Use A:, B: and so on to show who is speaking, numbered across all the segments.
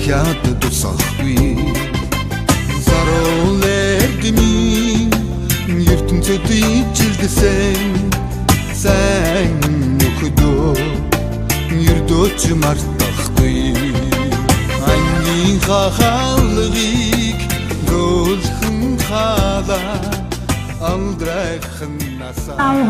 A: захиад тусахгүй зарол эргэмийн ертөнцөд ичилдсэн сайн нөхөдөө ердөөч мартахгүй ангийн хахалгыг гөлхөн халаа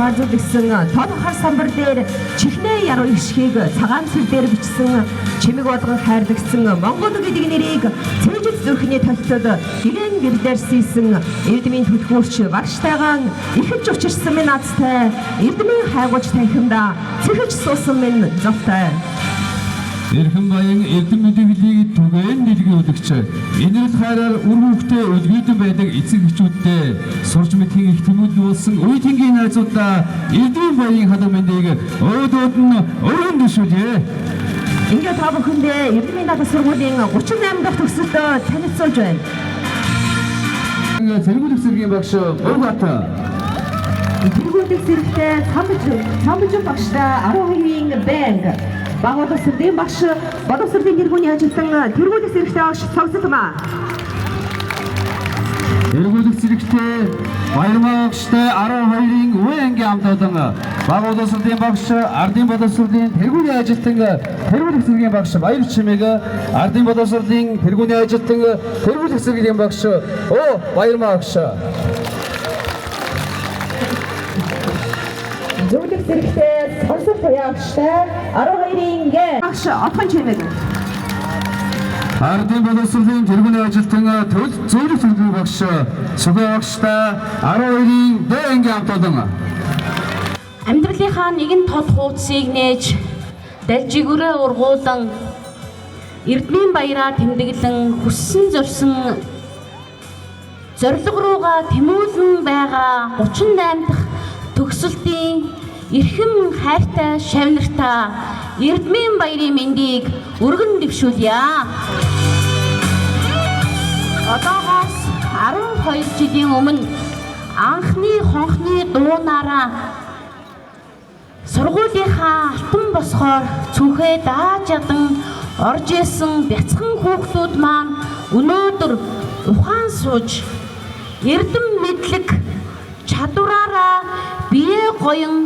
B: Газар гэсэн тод хар самбар дээр чихнээ яруу ишгийг цагаан цэл дээр бичсэн чимэг болгон хайрлагдсан Монгол гэдэг нэрийг цэжил зүрхний толцод гэрэн гэрдээр сийсэн эрдмийн төлхөөрч багштайгаан ихэвч учирсан минь азтай эрдмийн хайгууч танхимда цэхэж суусан минь зовтой
C: Эрхэм баян эрдэм мэдээллийг түгээн дэлгэрүүлэгч энэрл хайраар үр хүүхдээ өлгийдэн байдаг эцэг эхчүүдтэй сурч мэдхийн их тэмүүлэн болсон үе тэнгийн найзуудаа эрдэм баян халуун мэндийг өөдөөд нь өргөн дэвшүүлье.
B: Ингээд та бүхэндээ эрдмийн дадлаг сургуулийн 38 дахь төгсөлтөө танилцуулж байна.
C: Зэргүүлэх зэргийн багш Бургат.
B: Зэргүүлэх зэрэгтэй цамж багштай 12-ийн бэнг Багуудасрын багш боловсролын тэргүүний ажилтан тэргүүлэх зэрэгтэй багш цогцолмаа.
C: Тэргүүлэх зэрэгтэй Баярмагштай 12-ийн үе ангийн амт олон Багуудасрын багш ардын боловсролын тэргүүний ажилтан тэргүүлэх зэргийн багш Баяр чимээг ардын боловсролын тэргүүний ажилтан тэргүүлэх зэргийн багш Баярмагш
B: Зөвлөх зэрэгтэй сонсох туяагчтай 12-ийн багш Отхон чимэг.
C: Ардын боловсролын тэргүүний ажилтан зөвлөх зэргийн багш Сүгэ багштай 12-ийн Д ангийн амт олон
D: Амьдралынхаа нэгэн тод хуудсыг нээж далжигүрээ ургуулan эрдмийн баяраа тэмдэглэн хүссэн зорьсон зориг руугаа тэмүүлэн байгаа 38 дахь төгсөлтийн эрхэм хайртай шавнартаа эрдмийн баярын мэндийг өргөн дэвшүүлье. Одоогоос 12 жилийн өмнө анхны хонхны дуунаараа сургуулийнхаа алтан босгоор цүнхээ дааж ядан орж исэн бяцхан хүүхдүүд маань өнөөдөр ухаан сууж эрдэм мэдлэг чадвараараа бие гоён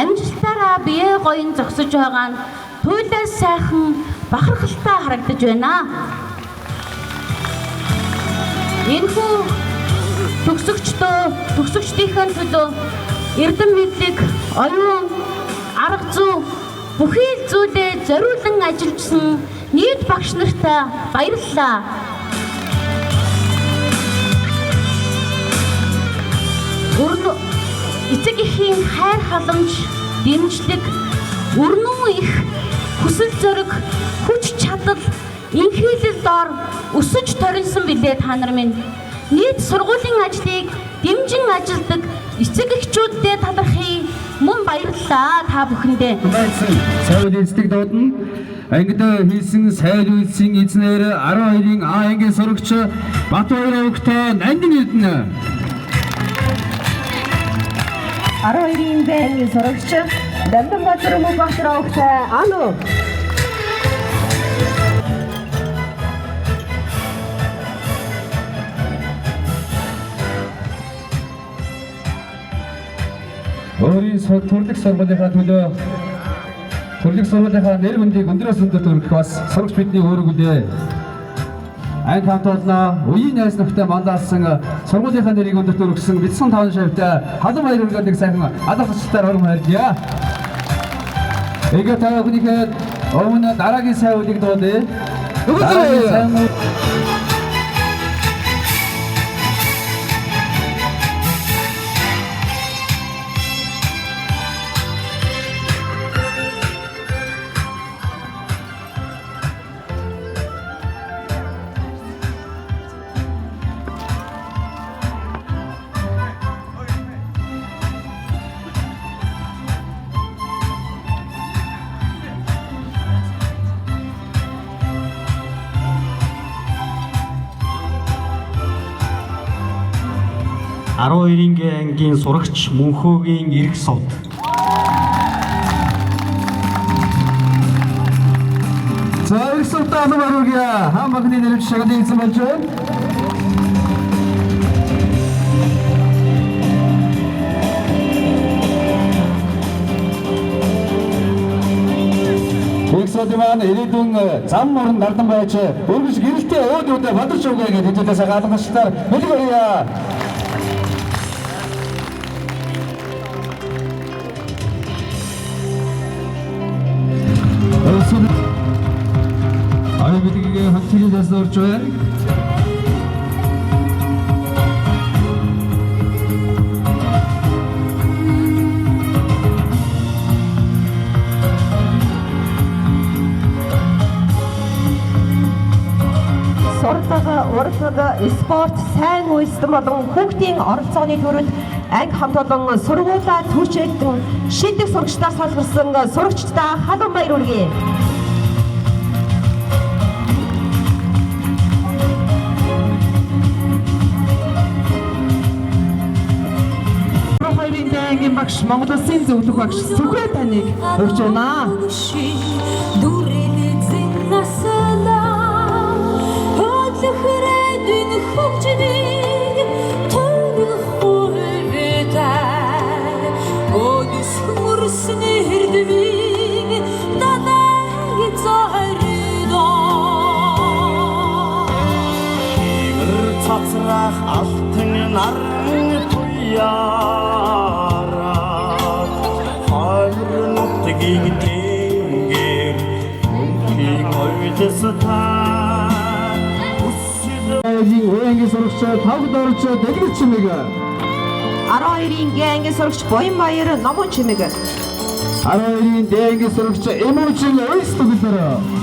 D: амжилтаараа бие гоён зогсож байгаа нь туйлаас сайхан бахархалтай харагдаж байна. Энэхүү төгсөгчдийн төлөө эрдэм мэдлэг оюун арга зүй бүхий л зүйлээ зориулан ажиллажсэн нийт багш нартай баярлалаа. Эцэг эхийн хайр халамж, дэмжлэг, өрнөн их хүсэл зориг, хүч чадал, инхийлэл дор өсөж торинсон билээ та нар минь. Нийт сургуулийн ажлыг дэмжин ажилдаг эцэг эхчүүддээ талархъя. Мөн баярлалаа та бүхэндээ.
C: Сайд эцэг дуудна. Ангид хийсэн сайд үйлсийн эзнэр 12-ийн А ангийн сурагч Батбаяр өвгтэй Нандин Эрдэнэ.
B: 12-ийн Б ангийн сурагч Дамданбаатар Мөнхбатар өвгтэй Ану.
C: Өөрийн төрлөх сургуулийнхаа төлөө төрлөх сургуулийнхаа нэр хүндийг өндөрөөс өндөр төрөх бас сурагч бидний өөрөг үлээ. Анги хамт олноо үеийн найз нөхдөд манлайлсан сургуулийнхаа нэрийг өндөр төрөхсөн бэлсэн 5 шавьтай халуун баяр үргэлдэг сайхан алхацтай орон хайрлаа. Эгэ та бүхнийхээ өмнө дараагийн сайн үеийг дуудъя.
E: Н ангийн сурагч Мөнхөөгийн эрх сууд.
C: За эрх Боловсролтой алуу хариугия хаан багны нэрээр шагналын эзэн болж байна. Тэгсэд маань ирээдүйн зам мөрөн нардан байж өргөж гэрэлтэй өөдөөдөө бадарч өгөө гэж хэдүүлээс гаалгачдаар хэлэг өрье. 아유 비디게 한팀이 돼서 어쩌야?
B: Суртага уртага спорт сайн үйлсдэн болон хүүхдийн оролцооны төрөнд анги хамт олон сургуулаа түүчээдэн шийдэх сурагчдаас салбарсан сурагчдаа халуун баяр хүргэе.
F: Ангийн багш Монгол Улсын зөвлөх багш Сүхбай таныг урьж байна.
G: Цацрах алтын наран туяара хайр нутгийг тэнгэр мөнхийн ойдс та
C: Уянгийн сурагч тавд орж дэлгэр чимэг
B: 12-ийн гэнгийн сурагч Боён Баяр номон чимэг
C: 12-ийн дэнгийн сурагч Эмүүчин ойс төгөлөөр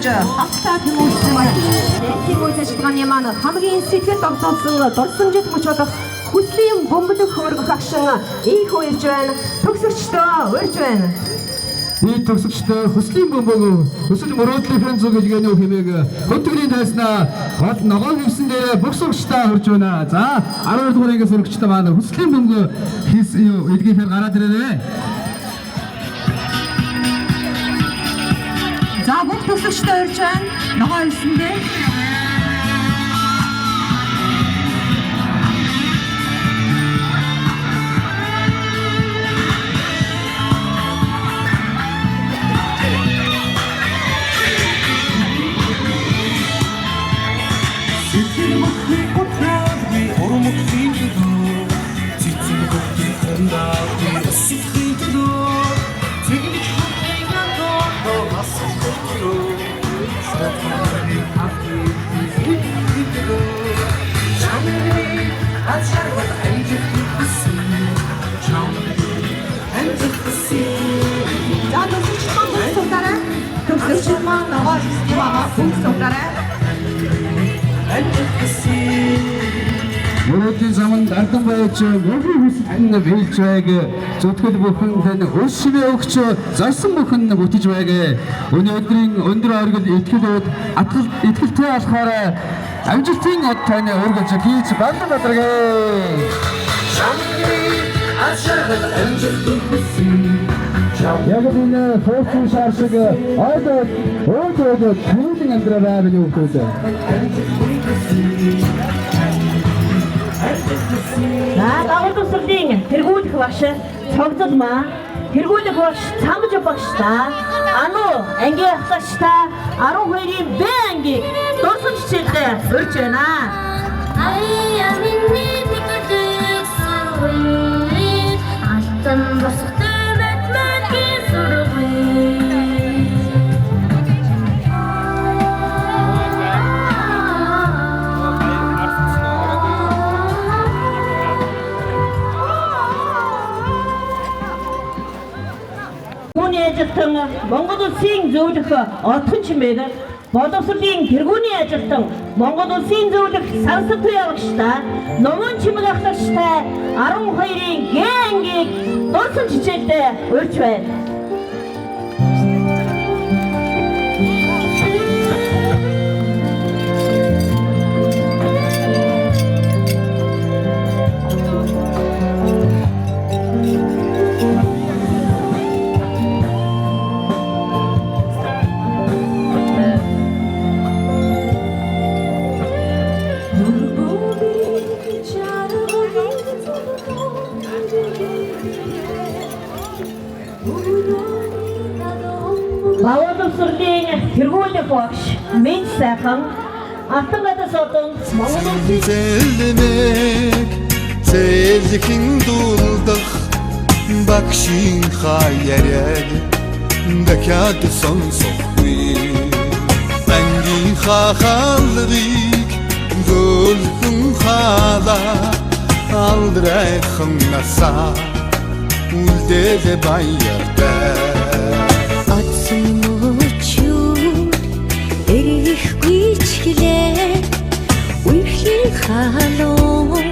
B: Автаа хүмүүстэн тэмүүл ажиллагааны маань хамгийн сэтгэл догдолсон дурсамжит мөч болох хүслийн бөмбөлөх хөргөх агшин их уурж байна. Төгсөгчдөө уурж байна.
C: Би төгсөгчдөө хүслийн бөмбөг хүсэл мөрөөдлийн зүг гэлгээний хэмээг хөтгөрийн тайснаа гол ногоон хөвсөн дээр бүх сурагчдаа хурж байна. За 12 дугаар ангийн сурагчдаа маань хүслийн бөмбөг хийс эдгээр гараад ирээрэй.
B: За бүх төгсөгчдөө урьж байна. Ногоо хэлсэндээ.
C: Мөрөөдлийн заманд ардан байж мөрийн хүсэлтэн биелж байг зүтгэл бүхэн тань өс шивээ өгч зарсан бүхэн бүтэж байг. Өнөөдрийн өндөр оргил итгэлтэй болохоор амжилтын од тань өргөж хийж бадан бадаргээ. Яг энэ форчун шаршиг ойдод түүний амьдрал байвны өгдөө.
D: Дагуулт усрын тэргүүлэх багш цогцолмаа тэргүүлэх багш цамж багш та ануу ангийн ахлагч та 12-ийн Б ангийн дурсамж хичээлдээ урьж байна. Аяа миний тэгдэг сургууль алтан босготой бэтмэгийн сургууль. Монгол Улсын зөвлөх отхон чимээг боловсролын тэргүүний ажилтан Монгол Улсын зөвлөх сансар туяа багштай номон чимэг ахлагчтай 12-ийн гэнгийг дурсан хичээлдээ урьж байна. Боловсролын тэргүүлэх багш Минь сайхан Алтангадас одон Монгол Улсын
A: Зэлмэг зэлхэн дулдах багшийн хаяад дахиад сонсохгүй бангийн хахалрыг зөлхөн хала алдрайхан насаа үлдэл баяртай
H: халуун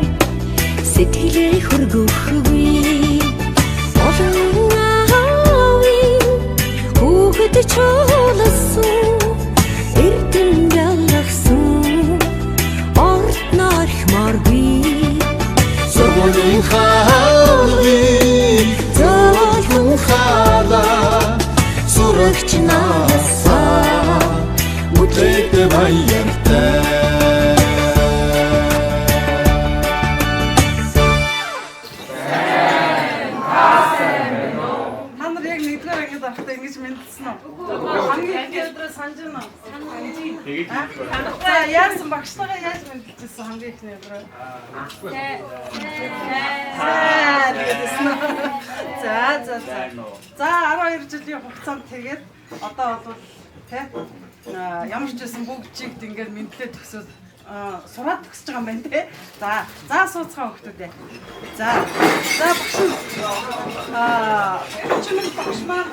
H: сэтгэлээ хөргөхгүй олон аавын хүүхэд чуулсан эрдэн галахсан орд нархмаргүй
A: Сургуулийн хаалгыг зөөлхөн хаала сурагч насаа үлдээд баяртай
F: ингэж мэдсэн үү? Хамгийн их өдрөө санаж байна уу? За яасан багштайгаа яаж мэдчихсэн хамгийн ихний өдрөө? За 12 жилийн хугацаанд тэгээд одоо бол тий ямар ч байсан бүгд чигт ингээд мэдлээ төгсөөд сураад төгсөж байгаа юм байна тий. За сууцгаа хөлтүүдээ. За багш нь чимэг багш маань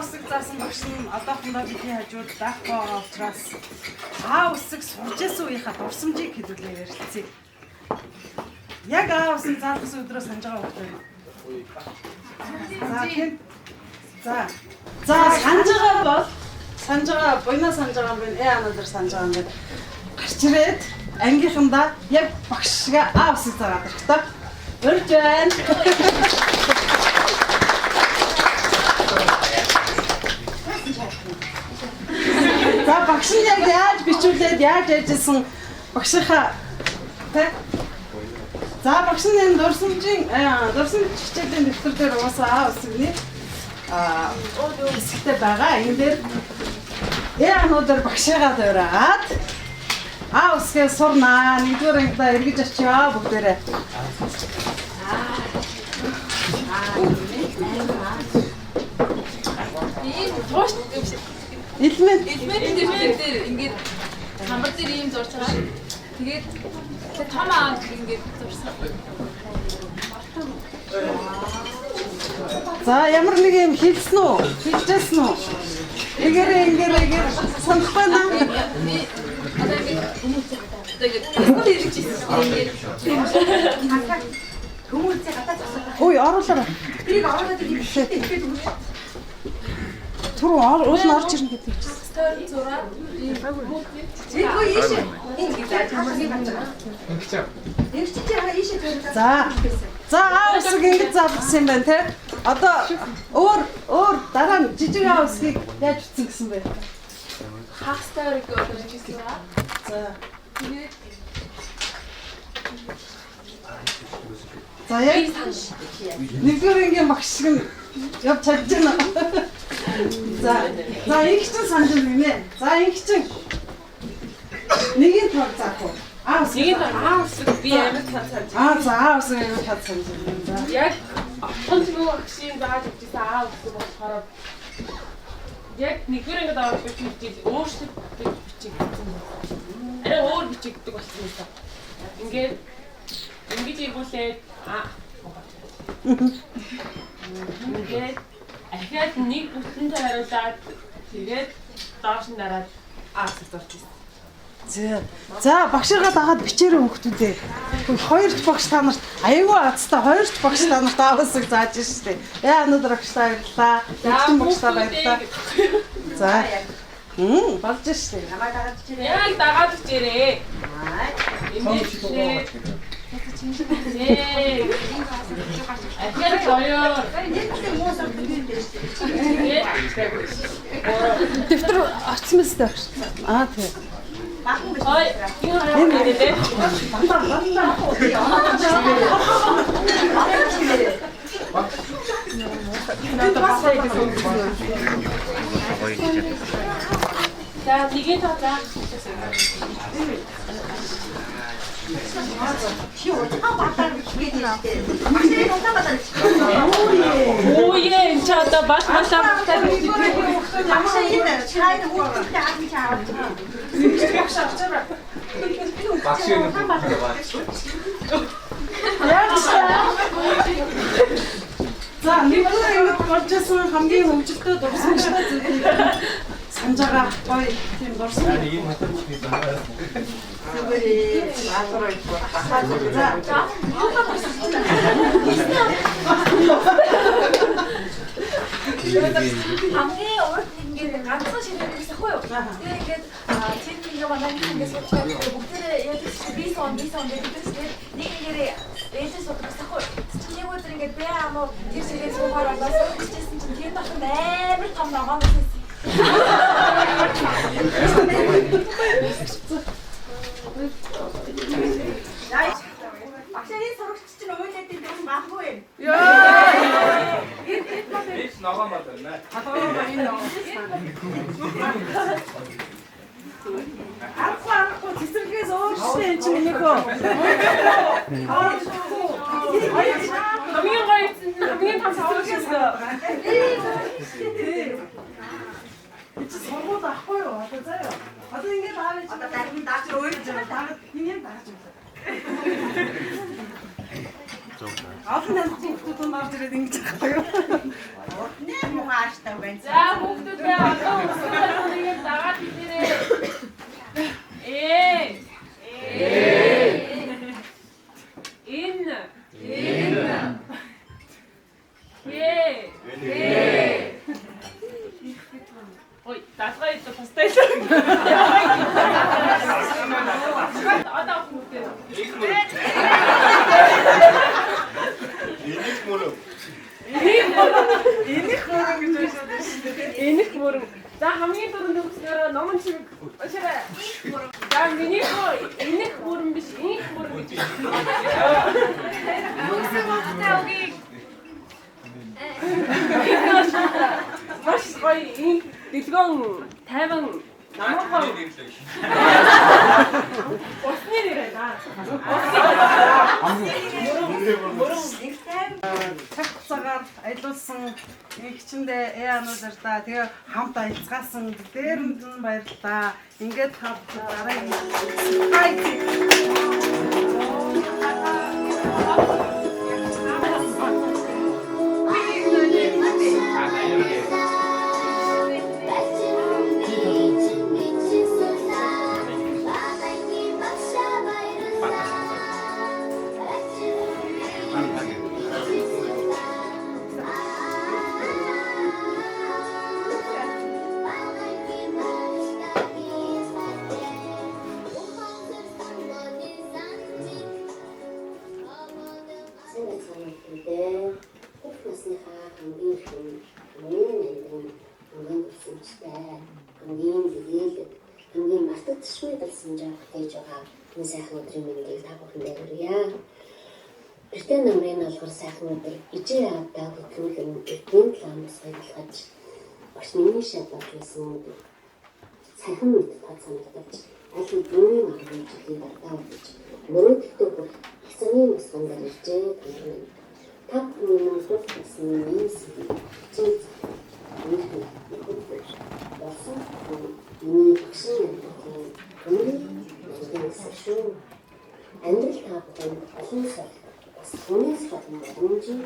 F: усыг заасан багш нь одоохондоо бидний хажууд даахгүй байгаа учраас усыг сурж байсан үеийнхаа дурсамжийг хэдүүлээ ярилцъя. Яг усыг заасан өдрөө санаж байгаа хөлтүүд. За санаж байгаа бол санаж байгаа буйна санаж байгаа юм байна. Анадэр санаж байгаа юм байна. Гарч ирээд ангийнхандаа яг багшгаа усыг зараад ирэхтэй. Урьж байна. За багш нь яг яаж бичүүлээд яаж ажилласан багшийнхаа тий. За багш нь энэ дурсамж хичээлийн дэвтэр дээр уусаа усны хэсэгтэй байгаа. Энэ дээр ануудаар багшаагаа дөрөөд усгээ сурнаа. Нэгдүгээр ангидаа эргэж очио бүгдээрээ. Илмэд дээр ингээд хамбар дээр ийм зурж байгаа. Тэгээд том аа ингээд зурсан. За ямар нэг юм хэлсэн үү? Хэлжсэн үү? Эгээр санахгүй наа. Одоо ингээд хүмүүстээ гадаа зогсоо. Ой, оруулаарай. Тэрийг оруулаад ихэд Түр уул нь орж ирнэ гэдэг чинь. Стори зураад Эйгөө ийшээ. За усыг ингэж заасан юм байна те. Одоо өөр дараа нь жижиг усыг яаж утсан гэсэн бэ? Хах сториг өөрөж хийсэн ба. За яг нэгдүгээр ангийн багш шиг нь явж чадж байна. За их чинь санаж байна нэ. За их чинь нэг нь тог заах уу? Усыг би амар цаацаа. Усыг амар цаацаа. За яг тонцгоо багшийн зааж өгсөн усыг болохоор яг нэгдүгээр анги даваад бичиж өөрчлөлт бичих гэсэн юм. Арай өөр бичигддэг болсон юм байна. Ингээд ингэж иргүүлээд ингээд ахиад нэг бүтэнтэй хариулаад
I: Тэгээд доош нь дараад зурчихсан.
F: За багширгаа дагаад бичээрэй хүүхдүүдээ. Хоёрч багш та нарт аягүй азтай хоёрч багш та нарт аавсаг зааж штэ. Яа өнөөдөр багш та баярлаа. Эцэг багш та баярлаа. За. Болж штэ. Намайг дагаад бичээрэй.
I: Яг дагаад бичээрэй.
F: Дэвтэр авцмастай багш. Тийм.
I: Ой, юу хийгээд За, нэгээ таа. Оо е, чата баш машаа багтаа.
F: Багшаа энэ чайны хүүхдтэй хаан чаа. Багш авчаа. За, нэгдүгээр ингэ болжсэн хамгийн хөвгөлтэй дурсан шүү. Санаж байгаа гоё тийм дурсан.
H: хамгийн урд ингээд ганцхан ширээ гэсэн хөө юу. Тэгээ ингээд тийм ингээ манай ингээд суудаг бүгдээ яг бисон гэдэг нэг ингээд ээжээс суудаг гэсэн хөө. Чиний өдөр ингээд бэ амуу тэр ширээ суугаар бас суучихсан чинь тэр дахин амар том ногоон байсан. Багшийн сурагч чинь уйлаад идэх юм баггүй юм. Яа. Эд ногоон мод байна. Энэ ногоон. Арахгүй цэцэрлэгээс өөрчлөө энэ чинь нөхөө.
I: Хамгийн гоё хамгийн том савлшаа.
F: Сургууль ахгүй юу? Одоо заяа. Одоо ингээд аавч одоо дахин даач өөрөө дагаад юм дааж байна. Олон хүүхдүүд нь орж ирээд ингэж ахгүй юу? Нэр мугааштай байна.
I: За хүүхдүүдээ одоо үсгээр дагаад ирээ. Ой, даалгаа ито пастай. Одоо хүүхдээ. Энийг мөрөг. За хамгийн түрүүнд өгснөөр номон шиг ушаарай. За миний хөө энийг мөрөн биш, энийг мөрөн гэж.
H: Үгүй ээ.
I: Маш гоё энэ дэлгөөн тайван намайг Осны нэрээ да.
F: Цаг цагаар аялуулсан эгчэндээ ануудаар та тэгээ хамт аялцгаасан дээрэнд нь баярлалаа. Ингээд хамт дараагийн
J: энэ сайхан өдрийн мэндийг та бүхэндээ хүргье. Эртний намрын алгар сайхан өдөр ижээ авдаа хөтлүүлэн эртний планаас баярлаж багш миний шатаж байсан өдөр сайхан мэд тод санагдаж аль бүрийн ахын жилийн дартаа болж мөрөдөлтөө бүр хэсгийн мосгонд иржээ гэнэ. Та бүхэн нөхөсөн нийс чинь болсон миний багшийн шүү. Амьдрал таапсан олон сар бас түүнээс гадна боломжийн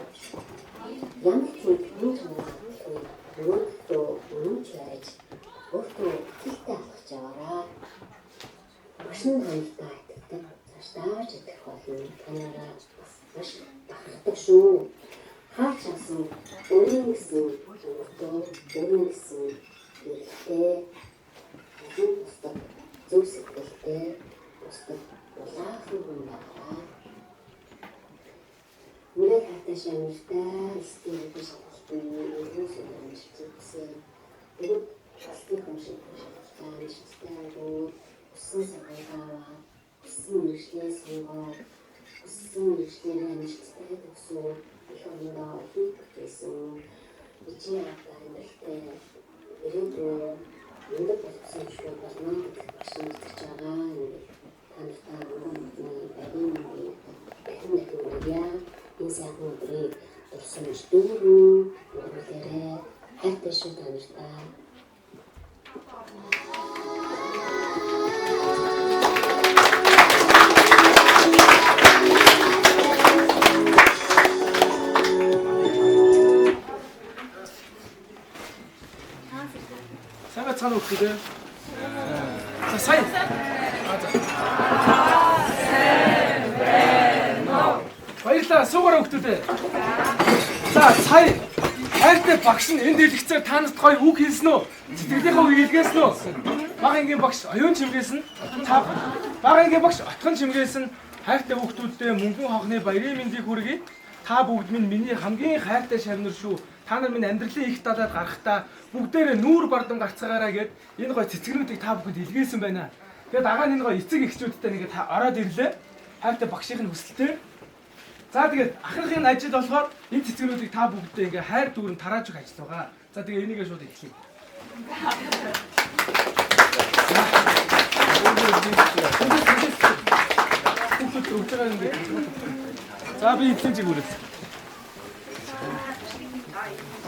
J: ямар ч зүйл өөртөө үнэнч байж өөртөө ихтэй алхаж яваараа. Машин хайлтаа айтдаг. Цааш идэх болно. Танараа бас маш бахархдаг шүү. Хаач асан өөрийн гэсэн өөртөө өөрийн гэсэн эрхтэй бусдад зөв сэтгэлтэй бусдад улаахан хүн байна. Мөрөд хаташ амьдтай стил биш болтой юу гэсэн тэгээд стил хүн шиг тааштай усан саргайгаа усан мөрчлээ сонгоо усан мөрчлээ амьдтай гэсэн их оноо хийсэн ичээ автай ирээдүйн өндөр болсон шүү болно гэсэн гэж байгаа ингээд тантай өмнө барин яа инсаад өдрийг дурсан дүүрэн өөрөөрөө хайртай шүү тантай.
K: Сайн цаана өгөхтэй. За сайн. Баярлалаа суугаараа өгөхтэй. За сая хайртай багш нь энд дэлгэцээр танаас гоё үг хэлсэн үү? Сэтгэлийнхээ үг илгээсэн үү? Бага ангийн багш оюун чимгээсэн. Та бага ангийн багш отхон чимгээсэн. Хайртай хүүхдүүдтэй мөнгөн хонхны баярын мэндийг хүргэе. Та бүгд миний хамгийн хайртай шавнар шүү. Та нар минь амьдралын их далайд гарахдаа бүгдээрээ нүүр бардам гарцгаараа гэд энэ гоё цэцгнүүдийг та бүхэнд илгээсэн байна. Тэгээд агаа энэ гоё эцэг эхчүүдтэй нэгэ та ороод ирлээ. Хайртай багшийн хүсэлтэй. За тэгээд ахрахын ажил болохоор энэ цэцгнүүдийг та бүгдээ ингээ хайр дүүрэн тарааж өгөх ажил байгаа. За тэгээд энийгээ шууд эхлэе. За би эцэг зүгээрээ.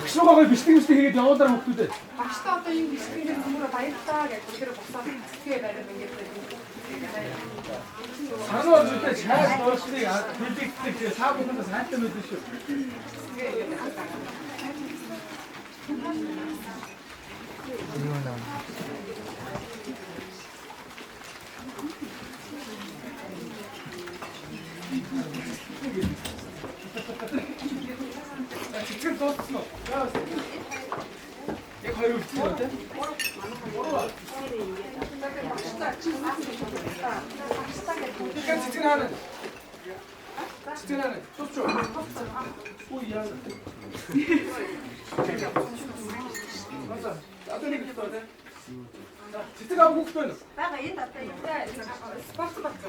K: Багшгаа бичлэг хийгээд явуулаар хөхтүүдээ.
I: Багштай одоо энэ бичлэгийн хүмүүрээ баярлалаа гэж бүгдээ босоод хэсгээ бариад ингээд
K: санаа зүйлээ чаас дууршныг хэлэгддэг та бүхэндээ сайтай мэдэн шүү. Цэцгэн дууссан уу? Яг хоёр үлдсэн үү те? Цэцгэн хаана? Цэцгэн хаана? Дуусч уу? Ой яа. Одоо нэг л тоо те. Цэцэг аа бүгд байна уу?
I: бага энэ одоо спорт багц.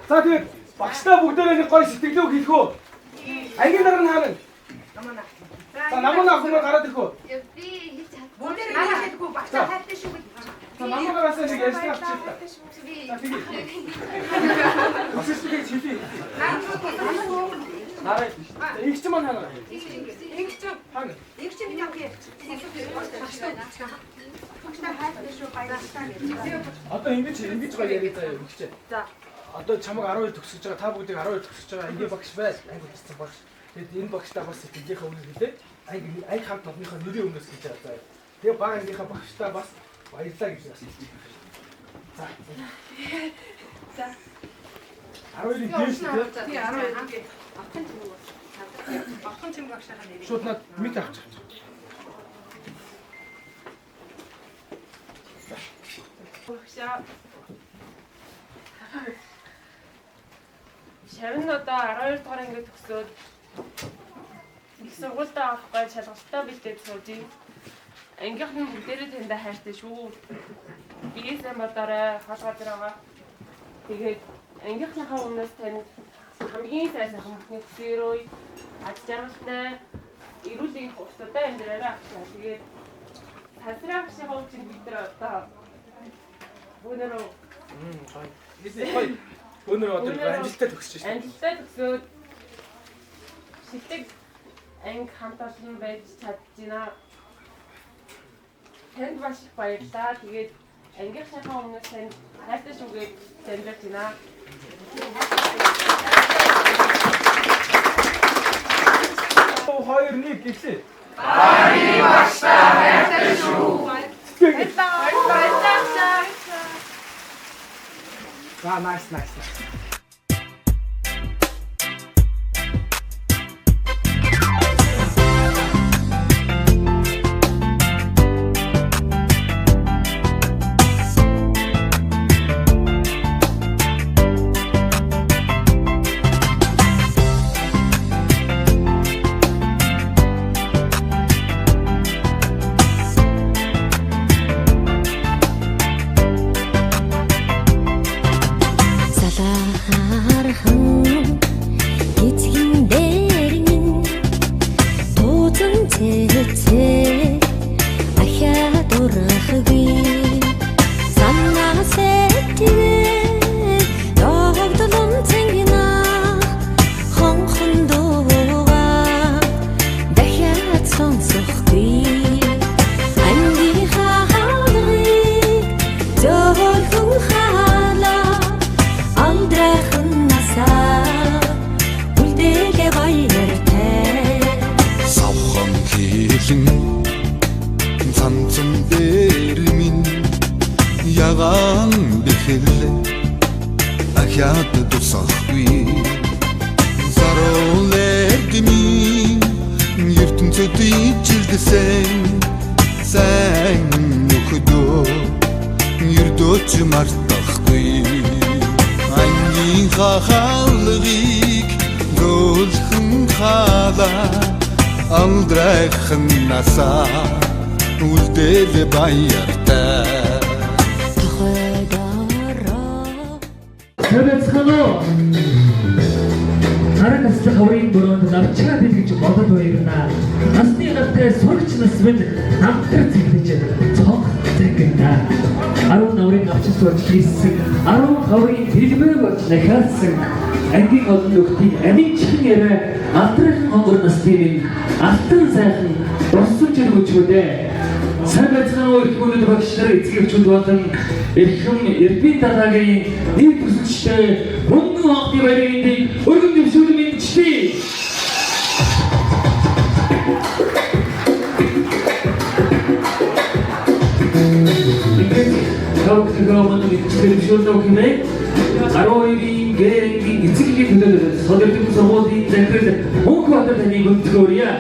K: За тэгээд багштай бүгдээрээ нэг гоё сэтгэлээ үг хэлэх үү? Ангийн дараа нь хаана?
I: Намана.
K: За намаа ахмаар гараад ирэх үү?
I: Би хийж чад. Бүгдээ манай хэлгүй багцаа хайртай шүү гэж.
K: За намаагараас нэг ярьсан авчих та. За тэгээд. Асуултыг хэлье. Нарай. Игч маань хаана?
I: Игч
K: хаана?
I: Игч бид явах. Багцаа хайртай шүү баярлалаа гэж.
K: Одоо ингэж гоё яриа заяа игч.
I: За.
K: Одоо чамайг 12 төгсөж байгаа, та бүгдийг 12 төгсөж байгаа анги багш байл. Анги төгссөн багш. Тэгээд энэ багштай бас сэтгэлийнхээ өмнө хэлээ. Анги хамт одныхоо нэрийн өмнөөс хэлж байгаа заяа. Тэгээд баг ангийнхаа багштай бас баярлалаа гэж бас хэлж байгаа. За.
I: За.
K: 12-ийн дээш тийм.
I: Тий 12 анги. Багхан чим багшаа нэр.
K: Шууд над мэд авчих.
I: Багшаа Шавн одоо 12 дугаар анги төгсөөд их сургуультай авах гай шалгалттай бэлдээд сууж. Ангийнхны бүгдээрээ таньда хайртай шүү. Би сайн бодорой хаалгаад байгаа. Тэгээд ангийнхныхаа өмнөөс танд хамгийн сайн хүмүүхний хүсээрөө аж жаргалтай эрүүл их устай амьдраарай авчаа. Тэгээд тасраа авшиг хөвчөнд бид нар одоо өнөрөө
K: гоё. Өнөөдөр одоо амжилттай төгсөж шүү.
I: Амжилттай төгсөөд шилдэг анги хамт олон байж чадчихна. Танд маш их баярлалаа. Тэгээд ангийнхныхаа өмнөөс танд хайртай шүүгээд дамжуулж байна.
K: 2 1 гэлээ.
A: Баярын багштай хайртай шүү.
I: Баярлалаа.
K: Nice. Ангийн олон нөхдийн амин чихэн яриа алтрын хонгор настын алтан сайхан боссон чир хүчмүдээ сайн байцгаана уу их өнөд багш нар эцгийгчүүд болон эрхэм эрдмийн дараагийн нийт төсөлчтэй мөнгөн хоолтын баярын өргөн дэвшүүлэн мэдчихдээ Гавтгаван мэдчихдээ хэмээн 12-ийн гэрэнгийн эцгийн төлөөлөл соёлын сургуулийн захирал Мөнх Баатар таны гүнзгийгээрье.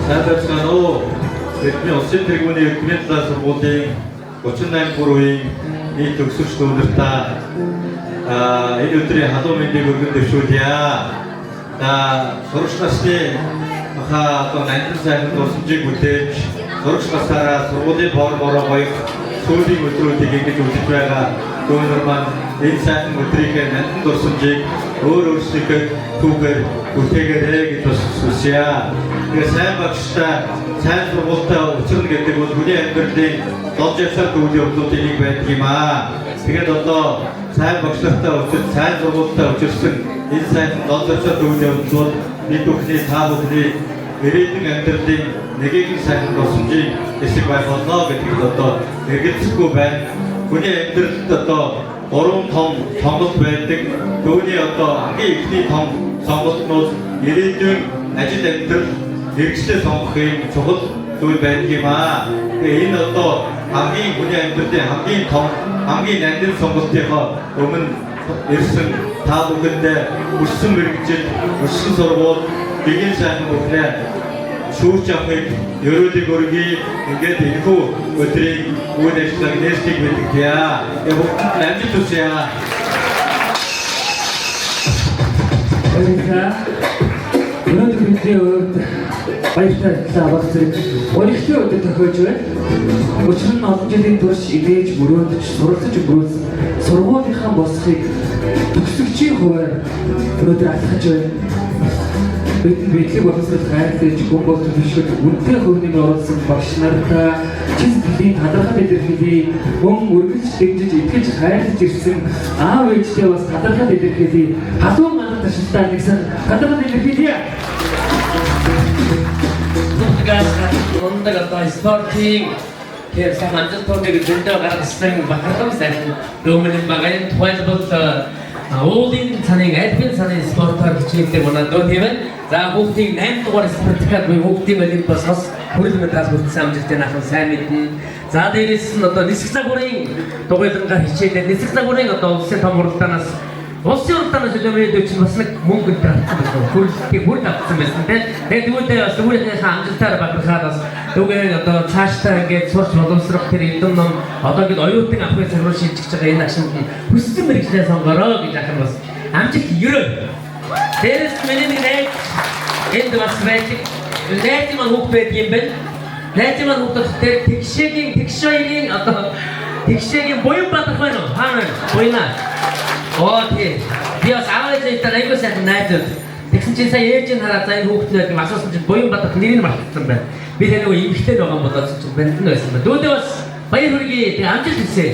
L: Сайхан уу. Бидний улсын тэргүүний эрдмийн талаар сургуулийн 38 бүрийн нийт төгсөгч дүүнэртээ энэ өдрийн халуун мэндийг өргөн дэвшүүлье. Сурагч насны одоо нандин сайхан дурсамжийг бүтээж сурагч насаараа сургуулийн формороо гоёх сүүлийн өдрүүдийг ингэж үзэж байгаа дүүнер маань энэ сайхан өдрийг нандин дурсамжийг өөрсдийнхөө түүхээр бүтээгээрэй гэж хүсье. Тэгээ сайн багштай сайн сургуультай учрна гэдэг бол хүний амьдралын дод явсаар төвлийн өмлүүдийн нэг байдаг юм аа. Тэгээд одоо сайн багшлахтай учир сайн сургуультай учирсан энэ сайхан дод явсаар төвлийн өмлүүд бид бүхний та бүхний ирээдүйн амьдралын нэгийг сайхан дурсамжийг эсэг байх болно гэдгийг одоо эргэлзэхгүй байна. Хүний амьдралд одоо 3 том сонголт байдаг. Түүний одоо хамгийн ихний том сонголт нь ирээдүйн ажил амьдрал хэрэгслээ сонгох юм чухал зүйл байдаг юм аа. Тэгээ энэ одоо хамгийн хүний амьдралын хамгийн том хамгийн нандин сонголтынхоо өмнө ирсэн та бүхэндээ өссөн мэрэгжил, өссөн сургууль, бигэн сайхан бүхнээ шүүрч авахыг ерөөдийг өргөе. Ингээд энэхүү өдрийг үйл ажиллагааг нээсдэг мэдгийа. Бүгд амжилт хүсье.
K: Өнөөдөр бидний өрөөнд баяртай аваад өргөжлөө өдөр тохиож байна. Учир нь олон жилийн турш имэж мөрөөдөж суралцж өнгөрүүлсэн сургуулийнхаа босхийг төгсөгчийн хуваар өнөөдөр алхаж байна. Бидний бичлэг боловсрол хайрлаж гомбол төлөвшөд үнэтэй хөрнийг оруулсан багш нартай чиглэлийн талархал илэрхийлье. Мөн үргэлж дэмжиж итгэж хайрлаж ирсэн аав ээжтэй бас талархал илэрхийлье. Халуун манар ташилтаа нэгсэн талархал илэрхийлье.
M: Ондаг одоо спортын тэр самант спортыг зөндөө гаргасан бахархам сайхан дөөмөн багийн тухайлбал уулын цанын альпин цанын спортоор хичээлдэг манай дөө тийм ээ. За хүүхдийн 8 дугаар спортикад буюу хүүхдийн олимпиасаас хүрэл медаль хүртсэн амжилттай нахан сайн мэднэ. За дээрээс нь одоо нисэх загварын дугуйлангаар хичээлээд нисэх загварын одоо улсын том уралдаанаас улсын уралдаанаас төлөвлөд өгч бас нэг мөнгө авсан хүрэл авсан байсан тийм. Тэгээд тэгвэл бас түүнийхээ амжилтаар бахархаад бас түүгээр одоо цаашдаа ингээд сурч боловсрох тэр эдэн ном одоо ингээд оюутан авахын цагаар шилжиж байгаа энэ ашинд хүссэн мэрэгчлээ сонгороо гэж ахын бас амжилт ерөө. Дээрээс миний нэг энд бас байдаг. Найз маань хүүхд байдаг юм байна. Найз маань хүүхд тэр тэгшээгийн одоо тэгшээгийн буян бадах байна уу? Хаана буйна? Оо тий. Би бас аваад ирсэн айгуу сайхан найзууд. Тэгсэн чинь сая ээж нь хараад за энэ хүүхднүүд юм асуусан чинь буян бадах нэрийг мартсан байна. Би тэр нөгөө эмэгтэй байгаа юм бодоод чинь бэнтэн байсан байна. Дүүдээ бас баяр хүргэе. Тэг амжилт хүсье.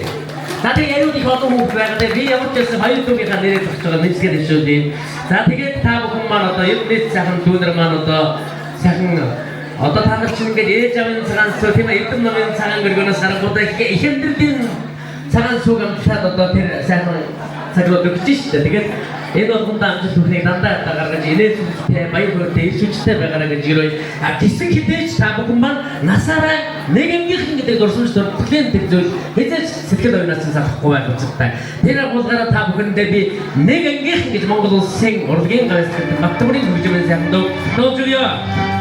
M: За тэгээ яриуд их олон хүүхд байгаа. Би ямар ч байсан хоёр дүүгийнхаа нэрийг зогсож байгаа мэдсгээд шүү дээ. За тэгээд та бүхэн маань одоо ер нь сайхан дүүнер маань одоо сайхан одоо та нар чинь ингээд ээж авын цагаан сүү тийм ээ эдэн номын цагаан гөргөнөөс харангуудаа их хэмдэрлийн цагаан сүүг амжилтад одоо тэр сайхан цагрууд өгч шүү дээ. Тэгээд энэ болгонд амжилт хүнийг дандаа гаргаж инээдтэй баяр хөөртэй иршүүчтэй байгаараа гэж ерөө гисэн хідээж та бүхэн маань насаараа нэгэнийхэн гэдэг дурсамж төрөлхтлийн тэр зүйл хэзээ сэтгэл оюунаас нь салахгүй байх үзэгтэй. Тэр агуулгаараа та бүхэндээ би нэгэнийхэн гэж Монгол улсын урлагийн гавьяас гэдэг Баттамрын хөгжмийн сайхан дуу нууж өгье.